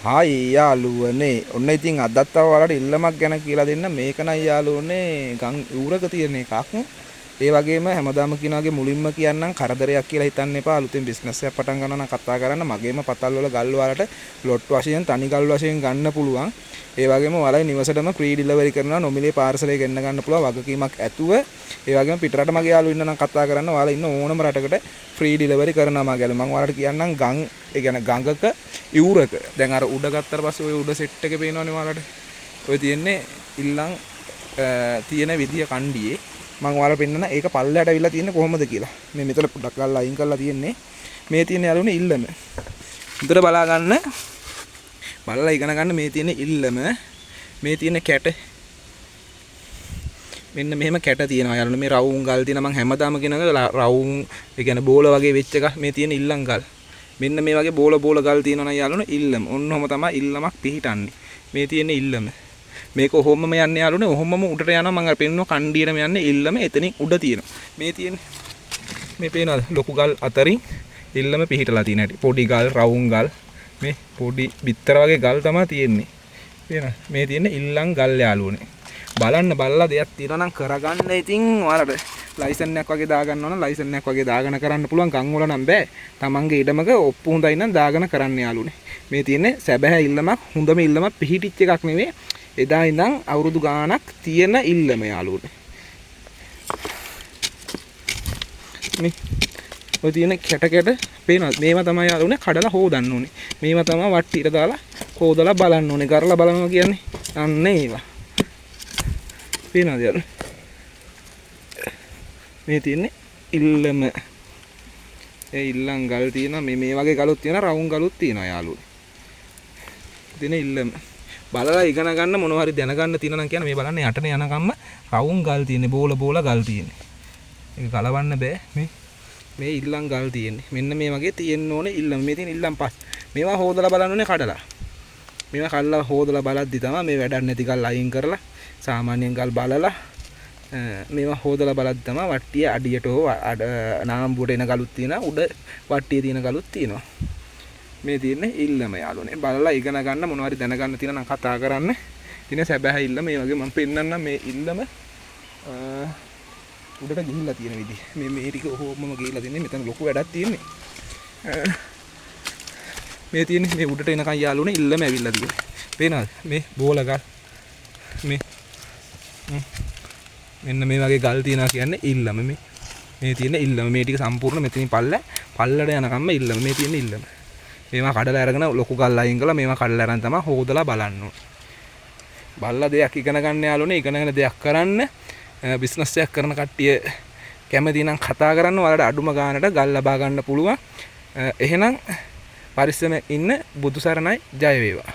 Hi යාළුවනේ. ඔන්න ඉතින් අදත් ඔයාලට ඉල්ලමක් ගැන කියලා දෙන්න. මේක නයි යාළුවනේ ගම් ඌරක තියෙන එකක්. ඒ වගේම හැමදාම කියන වගේ මුලින්ම කියන්නම් කරදරයක් කියලා හිතන්න එපා. අලුතෙන් බිස්නස් එකක් පටන් ගන්නවා නම් කතා කරන්න. මගේම පතල් වල ගල් වලට ලොට් වශයෙන් තනි ගල් වශයෙන් ගන්න පුළුවන්. ඒ වගේම ඔයාලගේ නිවසටම ෆ්‍රී ඩිලිවරි කරනවා. නොමිලේ පාර්සල් එක ගෙන්න ගන්න පුළුවන් වගකීමක් ඇතුව. ඒ වගේම පිටරට මගේ යාළුවෝ ඉන්න නම් කතා කරන්න. ඔයාලා ඉන්න ඕනම රටකට ෆ්‍රී ඩිලිවරි කරනවා මගේල. මම ඔයාලට කියන්නම් ගම් ඒ කියන්නේ ගඟක ඉවුරක. දැන් අර උඩ ගත්තට පස්සේ ඔය උඩ සෙට් එක පේනවනේ ඔයාලට. ඔය තියෙන්නේ ඉල්ලන් තියෙන විදිය කණ්ඩියේ. මම ඔයාලට පෙන්නන ඒක පල්ලයට අවිලා තියෙන්නේ කොහොමද කියලා. මේ මෙතන පොඩ්ඩක් ගල්ලා අයින් කරලා තියෙන්නේ. මේ තියෙන යාළුවනේ ඉල්ලම. උඩට බලා ගන්න. බලලා ඉගෙන ගන්න මේ තියෙන ඉල්ලම. මේ තියෙන කැට. මෙන්න මෙහෙම කැට තියෙනවා යාළුවනේ. මේ රවුම් ගල් තියෙන මම හැමදාම කියනවා රවුම් ඒ කියන්නේ බෝල වගේ වෙච්ච එක මේ තියෙන ඉල්ලන් ගල්. මෙන්න මේ වගේ බෝල ගල් තියෙනවා නම් යාළුවනේ ඉල්ලම. ඔන්නෝම තමයි ඉල්ලමක් පිහිටන්නේ. මේ තියෙන ඉල්ලම. මේක ඔහොමම යන්නේ යාළුවනේ. ඔහොමම උඩට යනවා මම අර පෙන්නුවා කණ්ඩියටම යන්නේ ඉල්ලම එතනින් උඩ තියෙනවා. මේ තියෙන්නේ මේ පේනවද ලොකු ගල් අතරින් ඉල්ලම පිහිටලා තියෙන හැටි. පොඩි ගල් රවුම් ගල් මේ පොඩි බිත්තර වගේ ගල් තමයි තියෙන්නේ. පේනවද? මේ තියෙන්නේ ඉල්ලන් ගල් යාළුවනේ. බලන්න බලලා දෙයක් තියෙනවා නම් කරගන්න. ඉතින් ඔයාලට ලයිසන් එකක් වගේ දාගන්න ඕන. ලයිසන් එකක් වගේ දාගෙන කරන්න පුළුවන්. ගම් වල නම් බෑ. තමන්ගේ ඉඩමක ඔප්පු හොඳයි නම් දාගෙන කරන්න යාළුවනේ. මේ තියෙන්නේ සැබෑ ඉල්ලමක්. හොඳම ඉල්ලමක් පිහිටිච්ච එකක් නෙවෙයි. එදා ඉඳන් අවුරුදු ගාණක් තියෙන ඉල්ලම යාළුවනේ. මේ ඔය තියෙන කැට පේනවද? මේවා තමයි යාළුවනේ කඩලා හොදන්න ඕනේ. මේවා තමයි වට්ටියට දාලා හොදලා බලන්න ඕනේ. කරලා බලනවා කියන්නේ අන්න ඒවා. පේනවද යාළුවනේ? මේ තියෙන්නේ ඉල්ලම. ඒ ඉල්ලන් ගල් තියෙනවා. මේ වගේ ගලුත් තියෙනවා. රවුම් ගලුත් තියෙනවා යාළුවනේ. තියෙන ඉල්ලම. බලලා ඉගෙන ගන්න මොනවා හරි දැනගන්න තියෙනවා නම් කියන්නේ මේ බලන්න යටට යනකම්ම රවුම් ගල් තියෙන්නේ. බෝල ගල් තියෙන්නේ. ඒක ගලවන්න බෑ. මේ ඉල්ලන් ගල් තියෙන්නේ. මෙන්න මේ වගේ තියෙන්න ඕනේ ඉල්ලම. මේ තියෙන ඉල්ලම් පස්. මේවා හොදලා බලන්න ඕනේ කඩලා. මේවා කල්ලා හොදලා බලද්දි තමයි මේ වැඩක් නැති ගල් අයින් කරලා සාමාන්‍යයෙන් ගල් බලලා මේවා හොදලා බලද්දි තමයි වට්ටිය අඩියට හෝ නාම්බුවට එන ගලුත් තියෙනවා. උඩ වට්ටියේ තියෙන ගලුත් තියෙනවා. මේ තියෙන්නේ ඉල්ලම යාළුවනේ. බලලා ඉගෙන ගන්න මොනවා හරි දැනගන්න තියෙනවා නම් කතා කරන්න. තියෙන සැබෑ ඉල්ලම මේ වගේ මම පෙන්නන්නම් මේ ඉල්ලම උඩට ගිහිල්ලා තියෙන විදිහ. මේ ටික ඔහොමම ගිහිල්ලා තින්නේ. මෙතන ලොකු වැඩක් තියෙන්නේ. මේ තියෙන්නේ මේ උඩට එනකන් යාළුවනේ ඉල්ලම ඇවිල්ලා තියෙන්නේ. පේනවද? මේ බෝල ගල්. මෙන්න මේ වගේ ගල් තියනවා කියන්නේ ඉල්ලම. මේ තියෙන ඉල්ලම. මේ ටික සම්පූර්ණ මෙතනින් පල්ලට යනකම්ම ඉල්ලම. මේ තියෙන ඉල්ලම. මේවා කඩලා අරගෙන ලොකු ගල් අයින් කරලා මේවා කඩලා අරන් තමයි හොදලා බලන්න ඕනේ. බලලා දෙයක් ඉගෙන ගන්න යාළුවනේ. ඉගෙනගෙන දෙයක් කරන්න. බිස්නස් එකක් කරන කට්ටිය කැමති නම් කතා කරන්න. ඔයාලට අඩුම ගානට ගල් ලබා ගන්න පුළුවන්. එහෙනම් පරිස්සමෙන් ඉන්න. බුදු සරණයි. ජය වේවා.